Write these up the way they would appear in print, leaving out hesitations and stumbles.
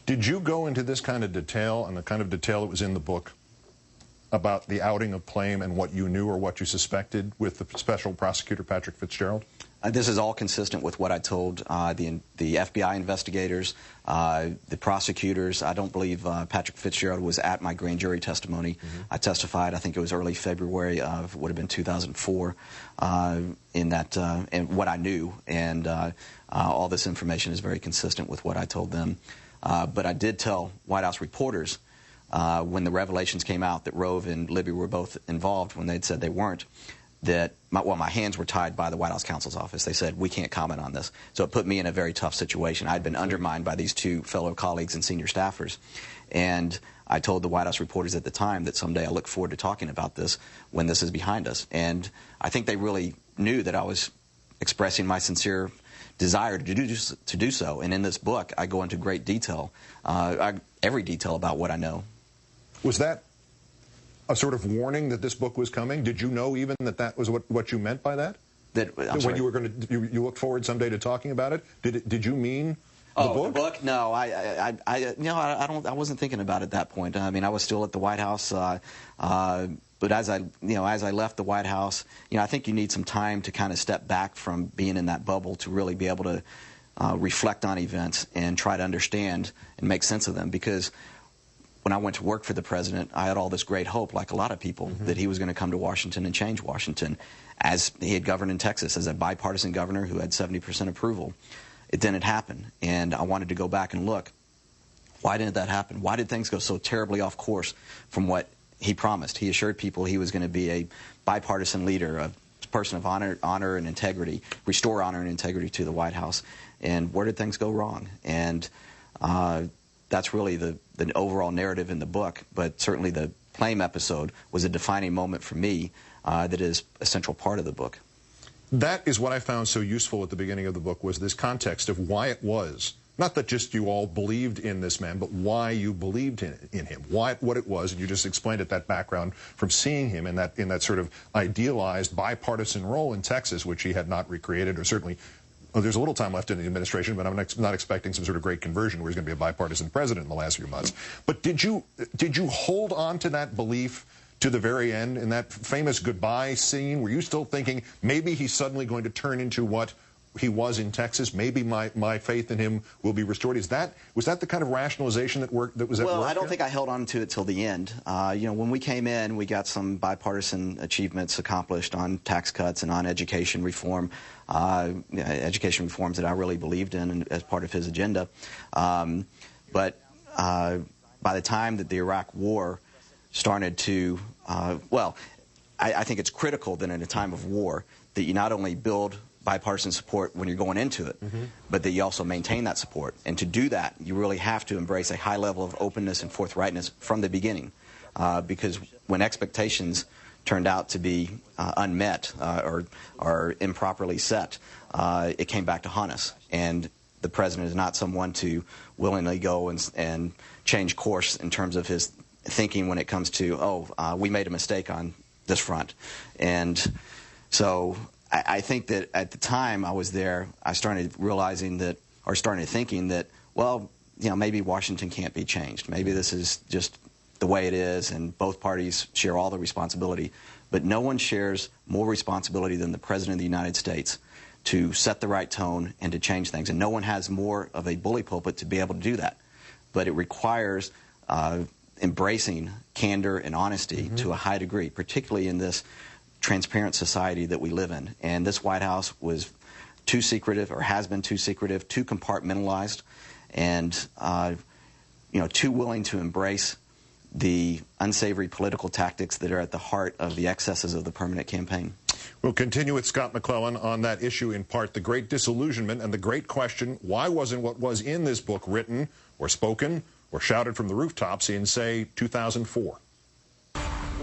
Did you go into this kind of detail and the kind of detail that was in the book about the outing of Plame and what you knew or what you suspected with the special prosecutor Patrick Fitzgerald? This is all consistent with what I told the FBI investigators, the prosecutors. I don't believe Patrick Fitzgerald was at my grand jury testimony. I testified, I think it was early February of, would have been 2004, in what I knew. And all this information is very consistent with what I told them. But I did tell White House reporters when the revelations came out that Rove and Libby were both involved, when they'd said they weren't, that my hands were tied by the White House counsel's office. They said, we can't comment on this. So it put me in a very tough situation. I'd been undermined by these two fellow colleagues and senior staffers. And I told the White House reporters at the time that someday I look forward to talking about this when this is behind us. And I think they really knew that I was expressing my sincere desire to do so. And in this book, I go into great detail, every detail about what I know. Was that a sort of warning that this book was coming? Did you know even that that was what you meant by that? When you were going to, you look forward someday to talking about it? Did you mean the book? The book? No, I wasn't thinking about it at that point. I mean, I was still at the White House. But as I left the White House, I think you need some time to kind of step back from being in that bubble to really be able to reflect on events and try to understand and make sense of them. Because when I went to work for the president, I had all this great hope, like a lot of people, that he was going to come to Washington and change Washington, as he had governed in Texas as a bipartisan governor who had 70% approval. It didn't happen, and I wanted to go back and look. Why didn't that happen? Why did things go so terribly off course from what he promised? He assured people he was going to be a bipartisan leader, a person of honor and integrity, restore honor and integrity to the White House. And where did things go wrong? And that's really the overall narrative in the book, but certainly the Plame episode was a defining moment for me that is a central part of the book. That is what I found so useful at the beginning of the book, was this context of why it was, not that just you all believed in this man, but why you believed in him, what it was, and you just explained it, that background from seeing him in that sort of idealized bipartisan role in Texas, which he had not recreated, or certainly. Well, there's a little time left in the administration, but I'm not expecting some sort of great conversion where he's going to be a bipartisan president in the last few months. But did you hold on to that belief to the very end in that famous goodbye scene? Were you still thinking maybe he's suddenly going to turn into what he was in Texas? Maybe my faith in him will be restored. Was that the kind of rationalization that was at work? Well, I don't think I held on to it till the end. When we came in, we got some bipartisan achievements accomplished on tax cuts and on education reform, education reforms that I really believed in and as part of his agenda. But by the time that the Iraq War started to, I think it's critical that in a time of war that you not only build bipartisan support when you're going into it, but that you also maintain that support. And to do that, you really have to embrace a high level of openness and forthrightness from the beginning, because when expectations turned out to be unmet or improperly set, it came back to haunt us. And the president is not someone to willingly go and change course in terms of his thinking when it comes to, we made a mistake on this front. And so I think that at the time I was there, I started realizing that, or started thinking that, maybe Washington can't be changed. Maybe this is just the way it is, and both parties share all the responsibility. But no one shares more responsibility than the President of the United States to set the right tone and to change things. And no one has more of a bully pulpit to be able to do that. But it requires embracing candor and honesty to a high degree, particularly in this transparent society that we live in. And this White House was too secretive, or has been too secretive, too compartmentalized, and too willing to embrace the unsavory political tactics that are at the heart of the excesses of the permanent campaign. We'll continue with Scott McClellan on that issue, in part the great disillusionment and the great question, why wasn't what was in this book written or spoken or shouted from the rooftops in, say, 2004?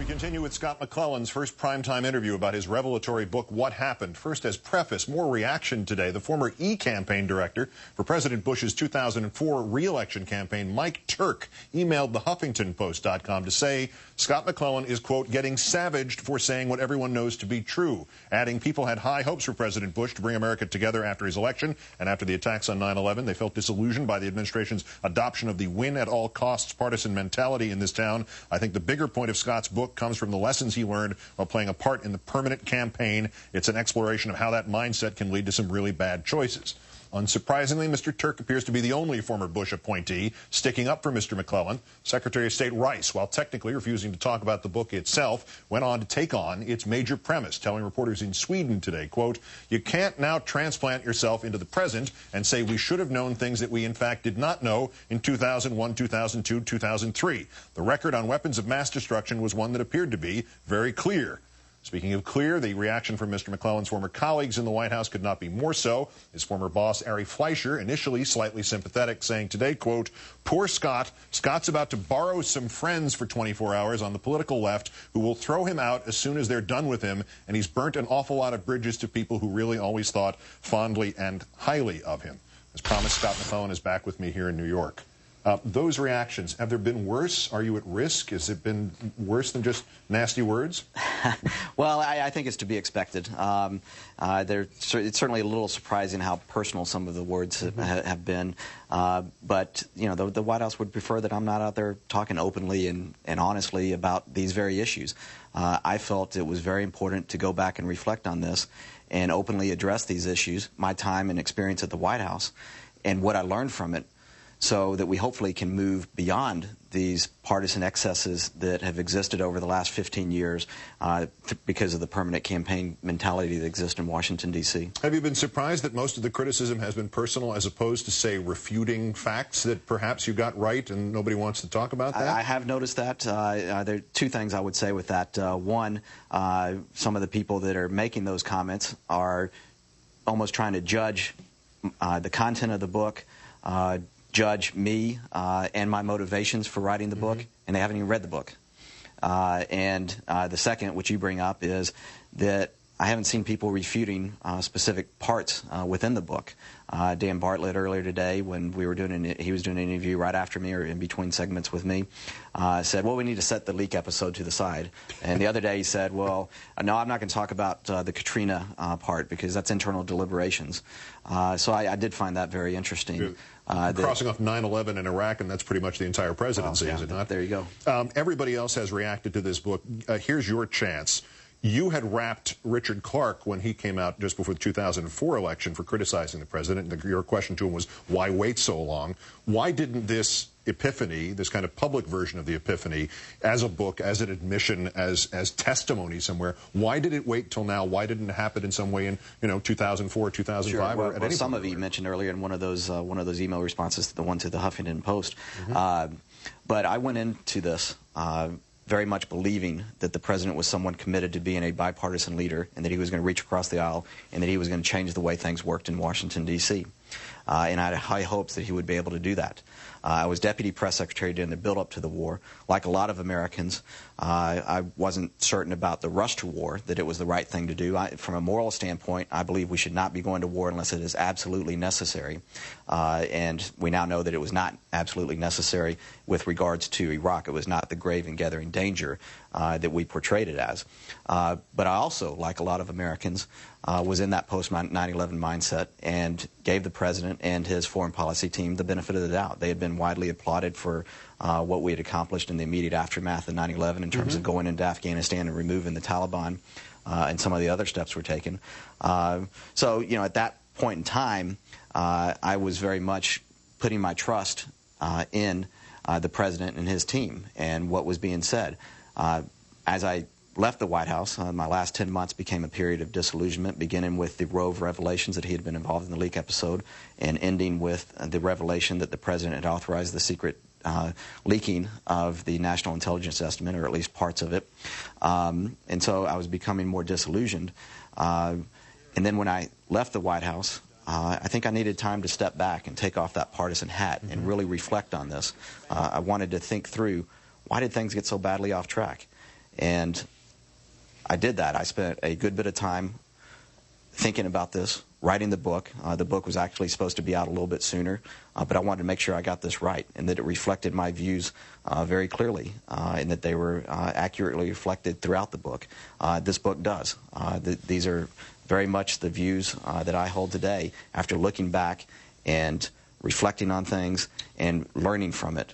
We continue with Scott McClellan's first primetime interview about his revelatory book, What Happened. First, as preface, more reaction today. The former campaign director for President Bush's 2004 re-election campaign, Mike Turk, emailed the HuffingtonPost.com to say Scott McClellan is, quote, getting savaged for saying what everyone knows to be true, adding people had high hopes for President Bush to bring America together after his election, and after the attacks on 9/11, they felt disillusioned by the administration's adoption of the win-at-all-costs partisan mentality in this town. I think the bigger point of Scott's book comes from the lessons he learned while playing a part in the permanent campaign. It's an exploration of how that mindset can lead to some really bad choices. Unsurprisingly, Mr. Turk appears to be the only former Bush appointee sticking up for Mr. McClellan. Secretary of State Rice, while technically refusing to talk about the book itself, went on to take on its major premise, telling reporters in Sweden today, quote, you can't now transplant yourself into the present and say we should have known things that we in fact did not know in 2001, 2002, 2003. The record on weapons of mass destruction was one that appeared to be very clear. Speaking of clear, the reaction from Mr. McClellan's former colleagues in the White House could not be more so. His former boss, Ari Fleischer, initially slightly sympathetic, saying today, quote, poor Scott. Scott's about to borrow some friends for 24 hours on the political left who will throw him out as soon as they're done with him, and he's burnt an awful lot of bridges to people who really always thought fondly and highly of him. As promised, Scott McClellan is back with me here in New York. Those reactions, have there been worse? Are you at risk? Has it been worse than just nasty words? Well, I think it's to be expected. It's certainly a little surprising how personal some of the words have been. But, you know, the White House would prefer that I'm not out there talking openly and honestly about these very issues. I felt it was very important to go back and reflect on this and openly address these issues, my time and experience at the White House, and what I learned from it, so that we hopefully can move beyond these partisan excesses that have existed over the last 15 years because of the permanent campaign mentality that exists in Washington, D.C. Have you been surprised that most of the criticism has been personal as opposed to, say, refuting facts that perhaps you got right and nobody wants to talk about that? I have noticed that. There are two things I would say with that. One, some of the people that are making those comments are almost trying to judge the content of the book, judge me and my motivations for writing the book, and they haven't even read the book. And the second, which you bring up, is that I haven't seen people refuting specific parts within the book. Dan Bartlett earlier today, when we were he was doing an interview right after me or in between segments with me, said, well, we need to set the leak episode to the side. And the other day he said, well, no, I'm not going to talk about the Katrina part because that's internal deliberations. So I did find that very interesting. Crossing off 9/11 in Iraq, and that's pretty much the entire presidency, is it not? There you go. Everybody else has reacted to this book. Here's your chance. You had rapped Richard Clarke when he came out just before the 2004 election for criticizing the president. Your question to him was, why wait so long? Why didn't this epiphany, this kind of public version of the epiphany, as a book, as an admission, as testimony somewhere, why did it wait till now? Why didn't it happen in some way in 2004, 2005? Sure. Or at any some point of you mentioned earlier in one of those email responses, the one to the Huffington Post. But I went into this very much believing that the president was someone committed to being a bipartisan leader and that he was going to reach across the aisle and that he was going to change the way things worked in Washington, D.C. And I had high hopes that he would be able to do that. I was deputy press secretary during the build-up to the war. Like a lot of Americans, I wasn't certain about the rush to war, that it was the right thing to do. From a moral standpoint, I believe we should not be going to war unless it is absolutely necessary. And we now know that it was not absolutely necessary with regards to Iraq. It was not the grave and gathering danger that we portrayed it as. But I also, like a lot of Americans, was in that post-9/11 mindset and gave the president and his foreign policy team the benefit of the doubt. They had been widely applauded for what we had accomplished in the immediate aftermath of 9/11 in terms of going into Afghanistan and removing the Taliban and some of the other steps were taken. So, at that point in time, I was very much putting my trust in the president and his team and what was being said. As I left the White House, my last 10 months became a period of disillusionment, beginning with the Rove revelations that he had been involved in the leak episode, and ending with the revelation that the president had authorized the secret leaking of the National Intelligence Estimate, or at least parts of it. And so I was becoming more disillusioned. And then when I left the White House, I think I needed time to step back and take off that partisan hat and really reflect on this. I wanted to think through, why did things get so badly off track? And I did that. I spent a good bit of time thinking about this, writing the book. The book was actually supposed to be out a little bit sooner, but I wanted to make sure I got this right and that it reflected my views very clearly and that they were accurately reflected throughout the book. This book does. These are very much the views that I hold today after looking back and reflecting on things and learning from it